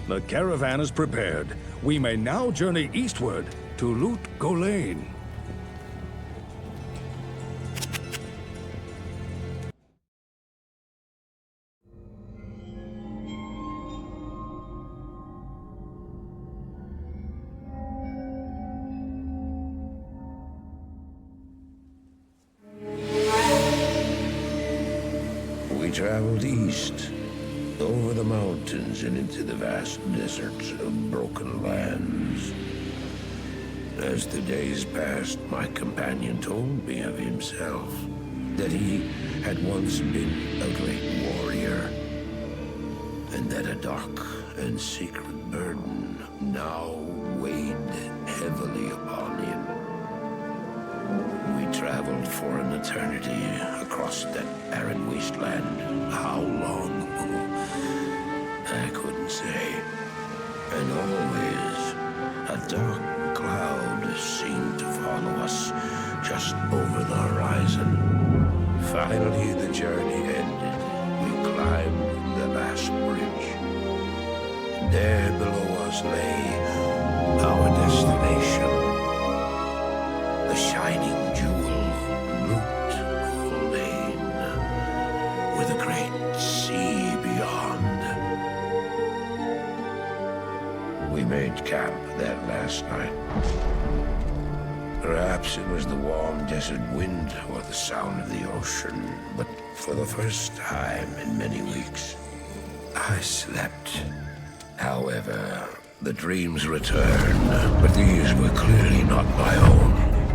The caravan is prepared. We may now journey eastward to Lut Gholein. We traveled east, over the mountains and into the vast deserts of broken lands. As the days passed, my companion told me of himself, that he had once been a great warrior, and that a dark and secret burden now weighed heavily upon him. We traveled for an eternity across that barren wasteland. How long? I couldn't say. And always, a dark cloud seemed to follow us just over the horizon. Finally, the journey ended. We climbed the last bridge. There below us lay our destination. The shining jewel, Lut Gholein, with a great sea beyond. We made camp that last night. Perhaps it was the warm desert wind or the sound of the ocean, but for the first time in many weeks, I slept. However, the dreams returned, but these were clearly not my own.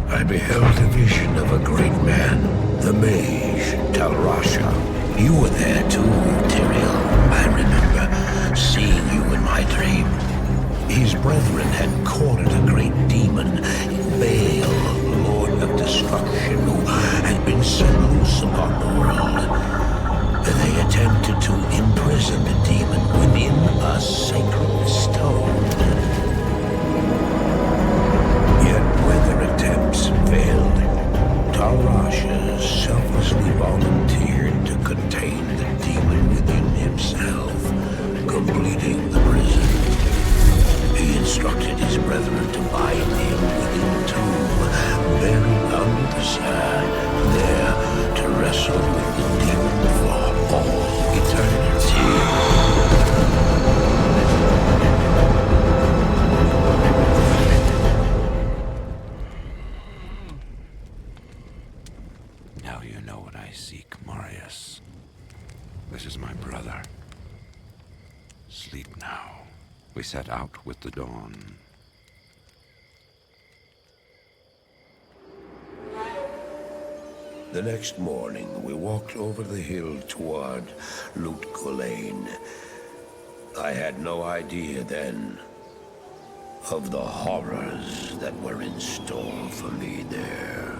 I beheld a vision of a great man, the mage, Talrasha. You were there too, Tyrael. I remember seeing you in my dream. His brethren had cornered a great demon, Baal, Lord of Destruction, who had been set loose upon the world. They attempted to imprison the demon within a sacred stone. Yet when their attempts failed, Talrasha selflessly volunteered to contain the demon within himself, completing the prison. He instructed his brethren to bind him within a tomb, buried under the sand, there to wrestle with the demon for all eternity. Now you know what I seek, Marius. This is my brother. Sleep now. We set out with the dawn. The next morning, we walked over the hill toward Lut Gholein. I had no idea then of the horrors that were in store for me there.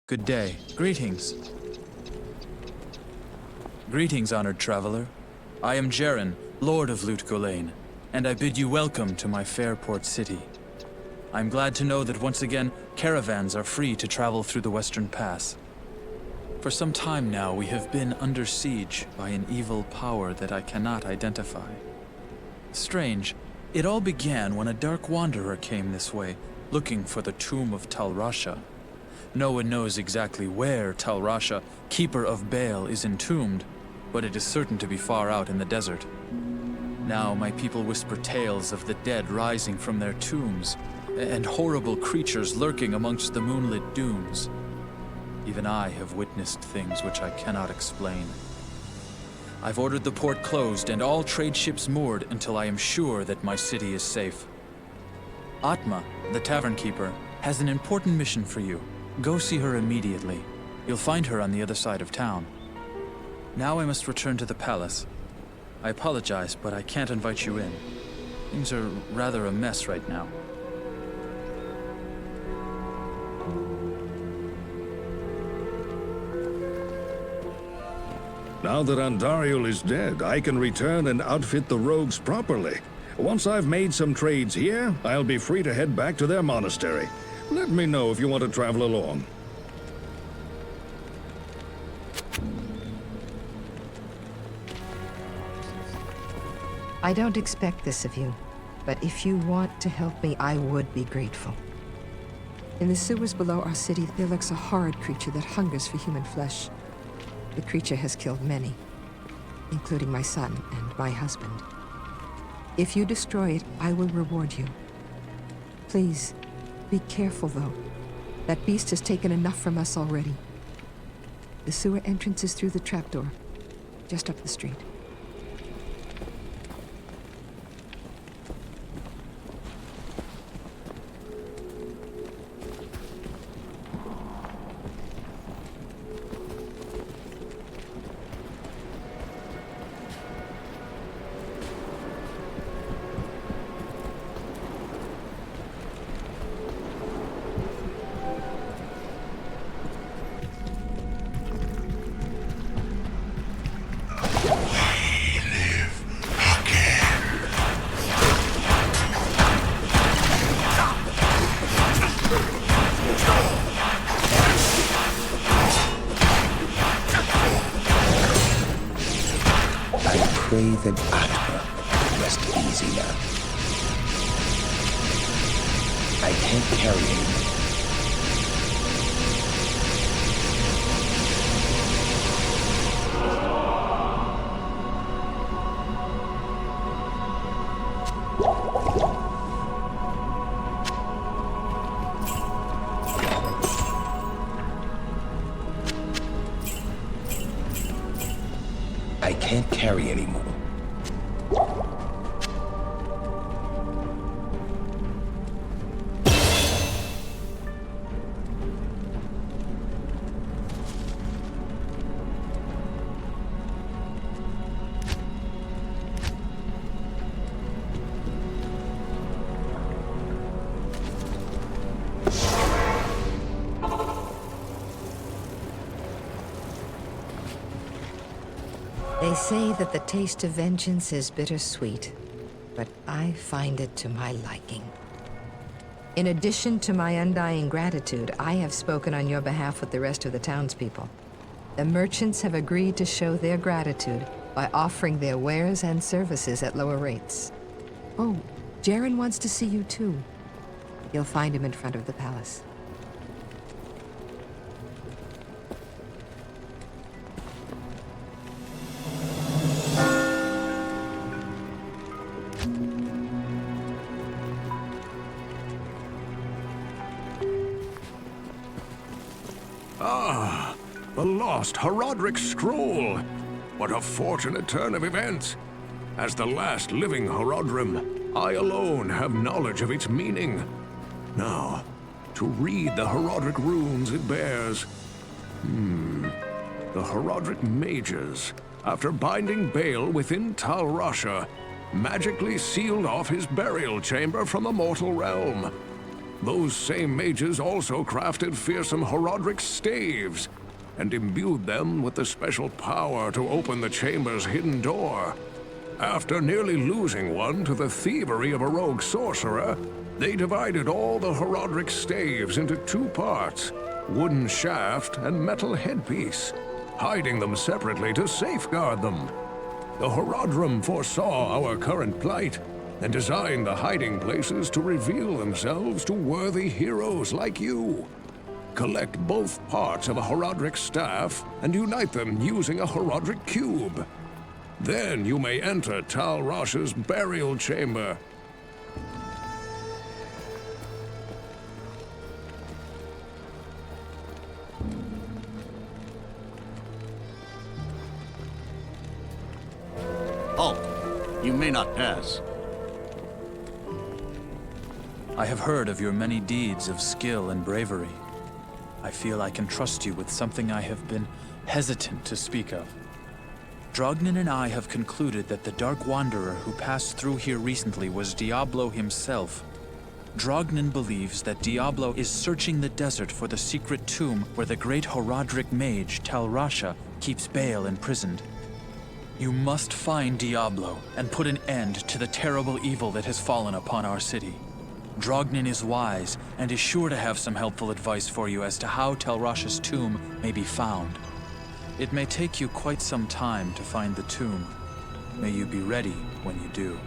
Good day. Greetings. Greetings, honored traveler. I am Jaren, Lord of Lut Gholein, and I bid you welcome to my fair port city. I'm glad to know that once again, caravans are free to travel through the Western Pass. For some time now, we have been under siege by an evil power that I cannot identify. Strange, it all began when a dark wanderer came this way, looking for the tomb of Talrasha. No one knows exactly where Talrasha, keeper of Baal, is entombed, but it is certain to be far out in the desert. Now my people whisper tales of the dead rising from their tombs, and horrible creatures lurking amongst the moonlit dunes. Even I have witnessed things which I cannot explain. I've ordered the port closed and all trade ships moored until I am sure that my city is safe. Atma, the tavern keeper, has an important mission for you. Go see her immediately. You'll find her on the other side of town. Now I must return to the palace. I apologize, but I can't invite you in. Things are rather a mess right now. Now that Andariel is dead, I can return and outfit the rogues properly. Once I've made some trades here, I'll be free to head back to their monastery. Let me know if you want to travel along. I don't expect this of you, but if you want to help me, I would be grateful. In the sewers below our city, there lurks a horrid creature that hungers for human flesh. The creature has killed many, including my son and my husband. If you destroy it, I will reward you. Please, be careful though. That beast has taken enough from us already. The sewer entrance is through the trapdoor, just up the street. Pray that Atma rest easy now. I can't carry anymore. I can't carry anymore. They say that the taste of vengeance is bittersweet, but I find it to my liking. In addition to my undying gratitude, I have spoken on your behalf with the rest of the townspeople. The merchants have agreed to show their gratitude by offering their wares and services at lower rates. Oh, Jaren wants to see you too. You'll find him in front of the palace. The lost Horadric scroll! What a fortunate turn of events! As the last living Horadrim, I alone have knowledge of its meaning. Now, to read the Horadric runes it bears. The Horadric mages, after binding Bale within Tal Rasha, magically sealed off his burial chamber from the mortal realm. Those same mages also crafted fearsome Horadric staves, and imbued them with the special power to open the chamber's hidden door. After nearly losing one to the thievery of a rogue sorcerer, they divided all the Horadric staves into two parts, wooden shaft and metal headpiece, hiding them separately to safeguard them. The Horadrim foresaw our current plight and designed the hiding places to reveal themselves to worthy heroes like you. Collect both parts of a Horadric staff and unite them using a Horadric cube. Then you may enter Tal Rasha's burial chamber. Halt! You may not pass. I have heard of your many deeds of skill and bravery. I feel I can trust you with something I have been hesitant to speak of. Drognin and I have concluded that the Dark Wanderer who passed through here recently was Diablo himself. Drognin believes that Diablo is searching the desert for the secret tomb where the great Horadric mage Tal Rasha keeps Bale imprisoned. You must find Diablo and put an end to the terrible evil that has fallen upon our city. Drognin is wise and is sure to have some helpful advice for you as to how Tal Rasha's tomb may be found. It may take you quite some time to find the tomb, May you be ready when you do.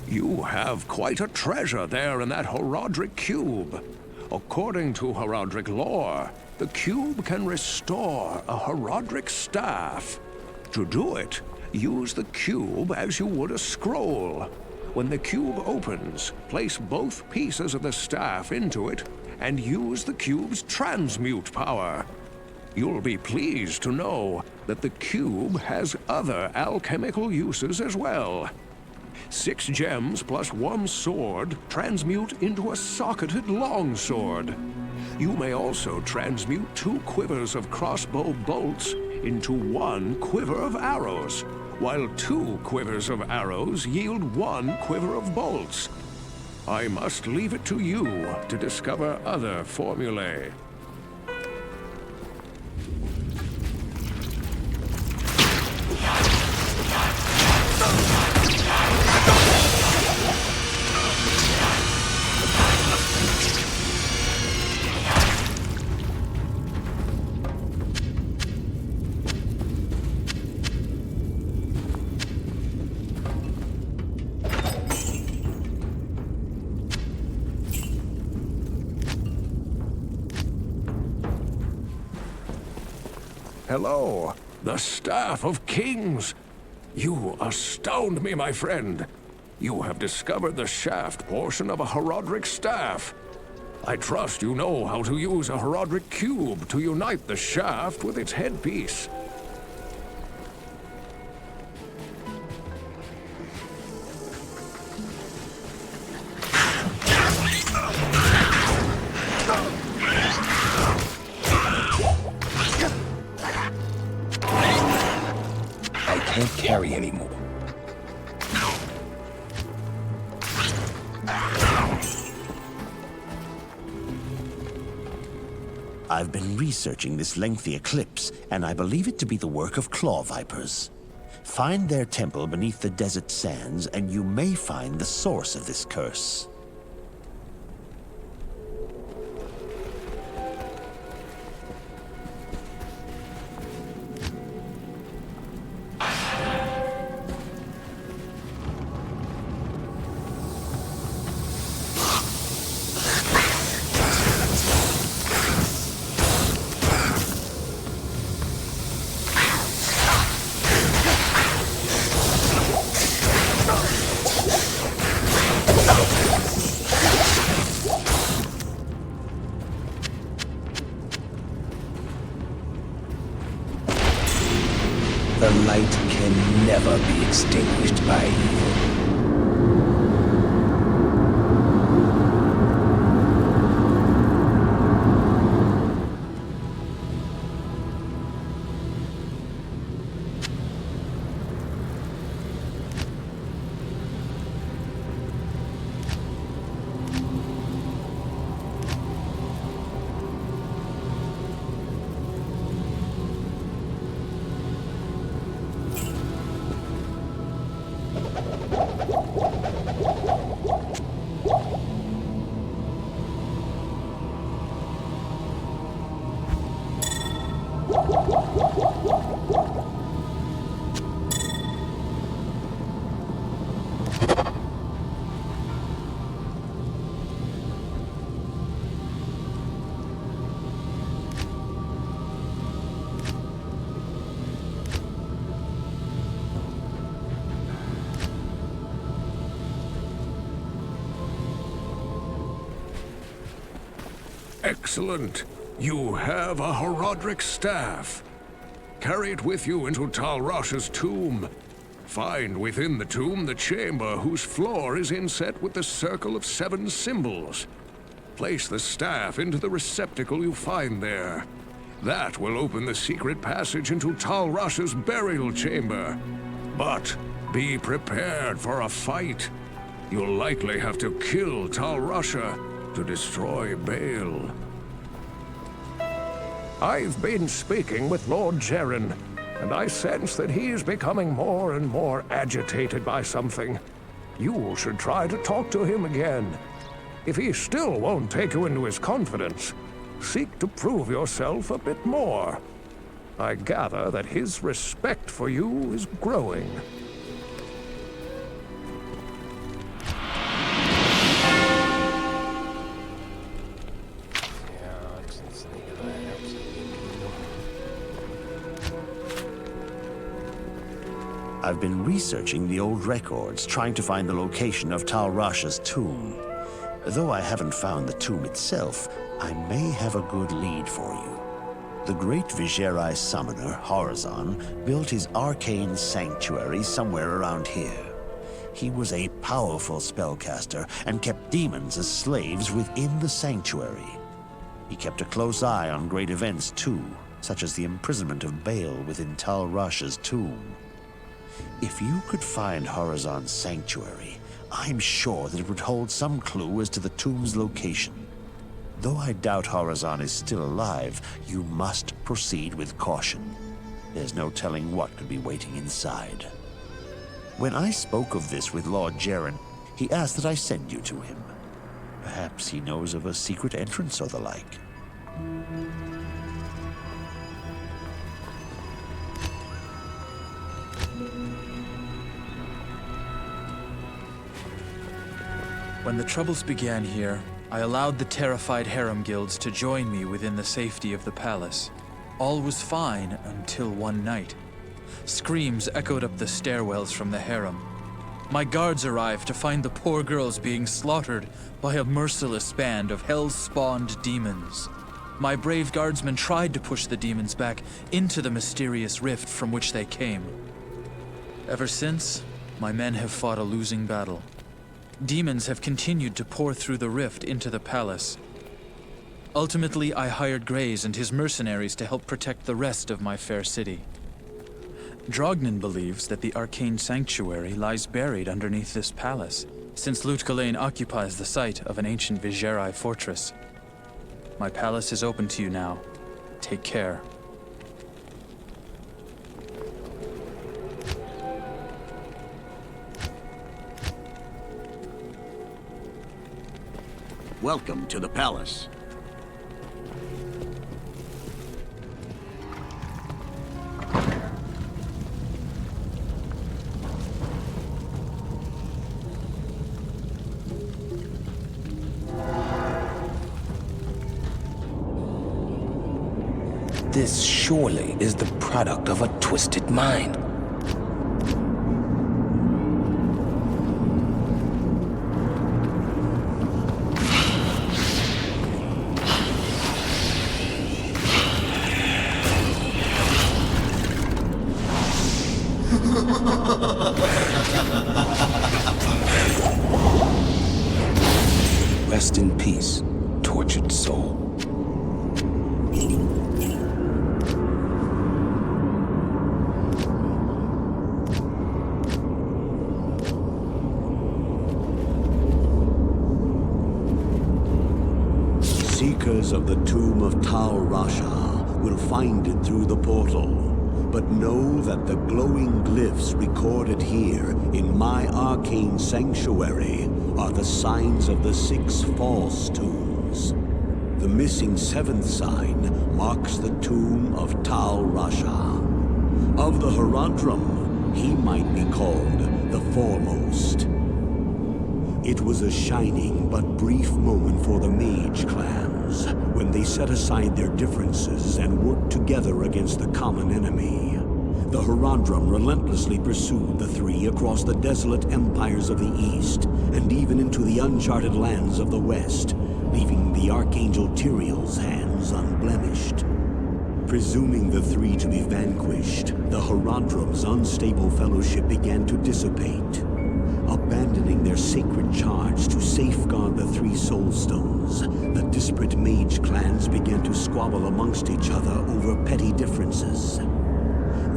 You have quite a treasure there in that Horadric cube. According to Horadric lore, the cube can restore a Horadric staff. To do it, use the cube as you would a scroll. When the cube opens, place both pieces of the staff into it and use the cube's transmute power. You'll be pleased to know that the cube has other alchemical uses as well. 6 gems plus 1 sword transmute into a socketed longsword. You may also transmute 2 quivers of crossbow bolts into 1 quiver of arrows, while 2 quivers of arrows yield 1 quiver of bolts. I must leave it to you to discover other formulae. Hello, the Staff of Kings. You astound me, my friend. You have discovered the shaft portion of a Horadric staff. I trust you know how to use a Horadric cube to unite the shaft with its headpiece. I can't carry anymore. I've been researching this lengthy eclipse, and I believe it to be the work of claw vipers. Find their temple beneath the desert sands, and you may find the source of this curse. The light can never be extinguished by evil. Excellent. You have a Horadric staff. Carry it with you into Tal Rasha's tomb. Find within the tomb the chamber whose floor is inset with the circle of 7 symbols. Place the staff into the receptacle you find there. That will open the secret passage into Tal Rasha's burial chamber. But be prepared for a fight. You'll likely have to kill Tal Rasha to destroy Baal. I've been speaking with Lord Jeren, and I sense that he is becoming more and more agitated by something. You should try to talk to him again. If he still won't take you into his confidence, seek to prove yourself a bit more. I gather that his respect for you is growing. I've been researching the old records, trying to find the location of Tal Rasha's tomb. Though I haven't found the tomb itself, I may have a good lead for you. The great Vicarious summoner, Horazon, built his arcane sanctuary somewhere around here. He was a powerful spellcaster and kept demons as slaves within the sanctuary. He kept a close eye on great events too, such as the imprisonment of Baal within Tal Rasha's tomb. If you could find Horazon's sanctuary, I'm sure that it would hold some clue as to the tomb's location. Though I doubt Horazon is still alive, you must proceed with caution. There's no telling what could be waiting inside. When I spoke of this with Lord Jeren, he asked that I send you to him. Perhaps he knows of a secret entrance or the like. When the troubles began here, I allowed the terrified harem guilds to join me within the safety of the palace. All was fine until one night. Screams echoed up the stairwells from the harem. My guards arrived to find the poor girls being slaughtered by a merciless band of hell-spawned demons. My brave guardsmen tried to push the demons back into the mysterious rift from which they came. Ever since, my men have fought a losing battle. Demons have continued to pour through the rift into the palace. Ultimately, I hired Graze and his mercenaries to help protect the rest of my fair city. Drognin believes that the arcane sanctuary lies buried underneath this palace, since Lut-Gholein occupies the site of an ancient Vigerai fortress. My palace is open to you now. Take care. Welcome to the palace. This surely is the product of a twisted mind. Rest in peace, tortured soul. Seekers of the tomb of Tal Rasha will find it through the portal, but know that the glowing glyphs recorded here in my arcane sanctuary are the signs of the 6 false tombs. The missing 7th sign marks the tomb of Tal Rasha. Of the Horadrim, he might be called the foremost. It was a shining but brief moment for the mage clans when they set aside their differences and worked together against the common enemy. The Horadrim relentlessly pursued the 3 across the desolate empires of the east and even into the uncharted lands of the west, leaving the Archangel Tyrael's hands unblemished. Presuming the three to be vanquished, the Horadrim's unstable fellowship began to dissipate. Abandoning their sacred charge to safeguard the three soul stones, the disparate mage clans began to squabble amongst each other over petty differences.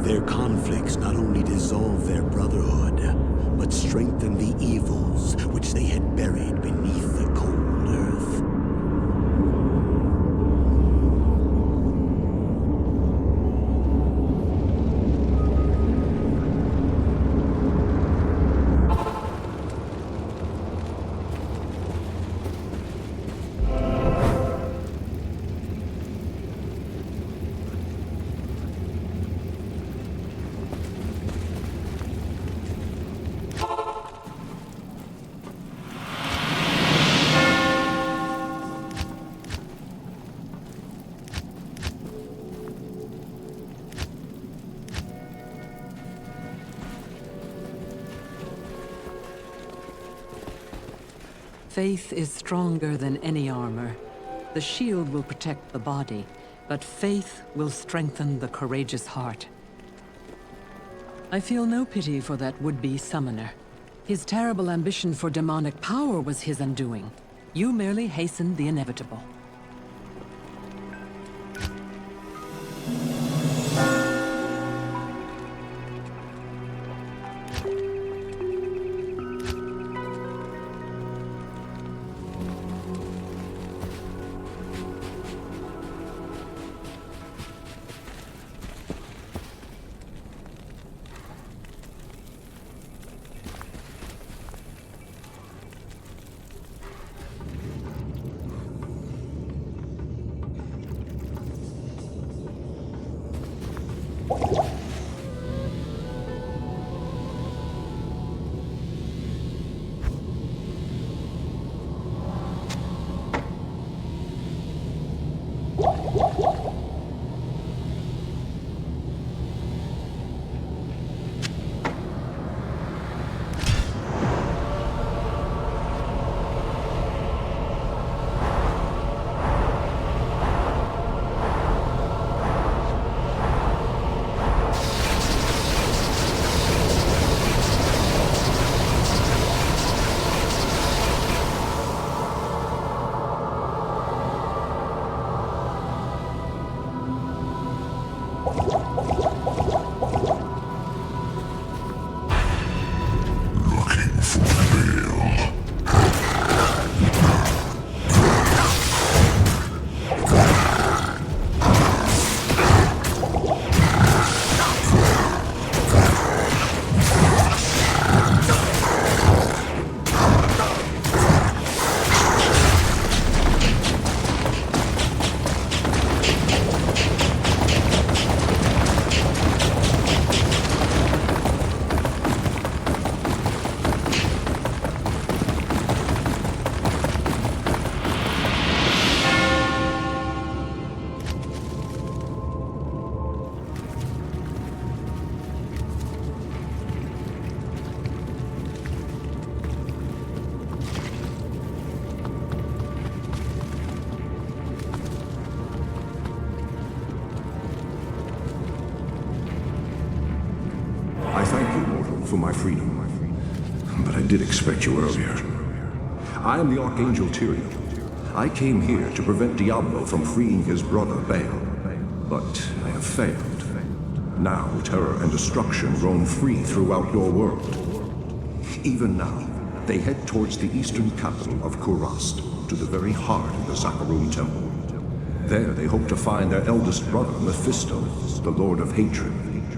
Their conflicts not only dissolved their brotherhood, but strengthened the evils which they had buried beneath the cold earth. Faith is stronger than any armor. The shield will protect the body, but faith will strengthen the courageous heart. I feel no pity for that would-be summoner. His terrible ambition for demonic power was his undoing. You merely hastened the inevitable. For my freedom. But I did expect you earlier. I am the Archangel Tyrael. I came here to prevent Diablo from freeing his brother Baal. But I have failed. Now terror and destruction roam free throughout your world. Even now, they head towards the eastern capital of Kurast, to the very heart of the Zakharum Temple. There they hope to find their eldest brother, Mephisto, the Lord of Hatred,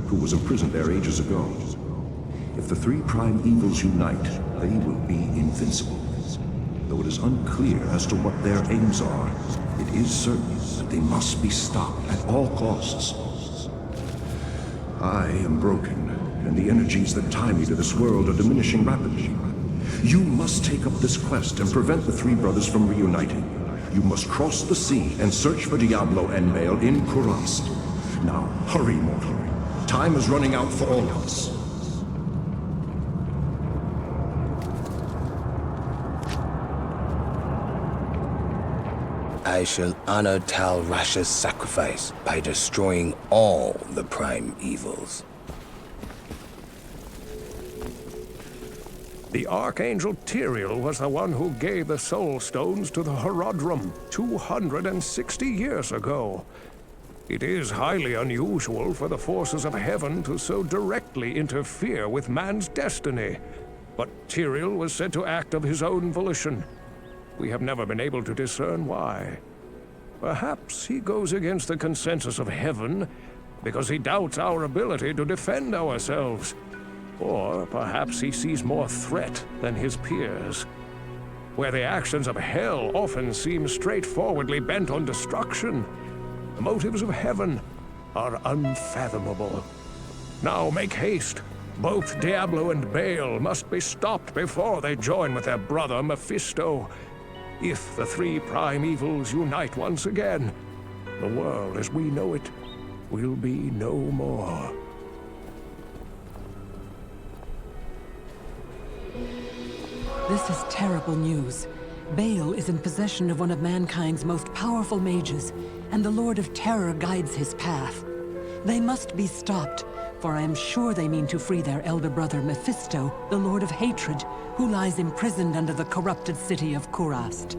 who was imprisoned there ages ago. If the three prime evils unite, they will be invincible. Though it is unclear as to what their aims are, it is certain that they must be stopped at all costs. I am broken, and the energies that tie me to this world are diminishing rapidly. You must take up this quest and prevent the three brothers from reuniting. You must cross the sea and search for Diablo and Baal in Kurast. Now, hurry, mortal. Time is running out for all of us. I shall honor Tal Rasha's sacrifice by destroying all the prime evils. The Archangel Tyrael was the one who gave the Soul Stones to the Hora드림 260 years ago. It is highly unusual for the forces of heaven to so directly interfere with man's destiny. But Tyrael was said to act of his own volition. We have never been able to discern why. Perhaps he goes against the consensus of heaven because he doubts our ability to defend ourselves. Or perhaps he sees more threat than his peers. Where the actions of hell often seem straightforwardly bent on destruction, the motives of heaven are unfathomable. Now make haste. Both Diablo and Baal must be stopped before they join with their brother Mephisto. If the three prime evils unite once again, the world as we know it will be no more. This is terrible news. Baal is in possession of one of mankind's most powerful mages, and the Lord of Terror guides his path. They must be stopped, for I am sure they mean to free their elder brother Mephisto, the Lord of Hatred, who lies imprisoned under the corrupted city of Kurast.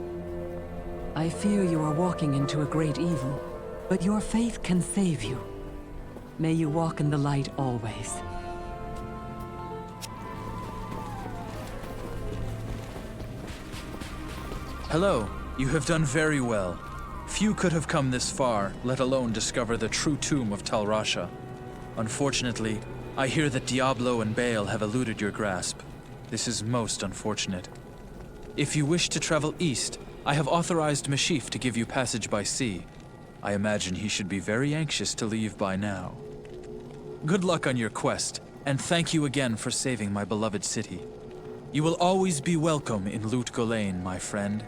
I fear you are walking into a great evil, but your faith can save you. May you walk in the light always. Hello. You have done very well. Few could have come this far, let alone discover the true tomb of Tal Rasha. Unfortunately, I hear that Diablo and Baal have eluded your grasp. This is most unfortunate. If you wish to travel east, I have authorized Mashif to give you passage by sea. I imagine he should be very anxious to leave by now. Good luck on your quest, and thank you again for saving my beloved city. You will always be welcome in Lut Gholein, my friend.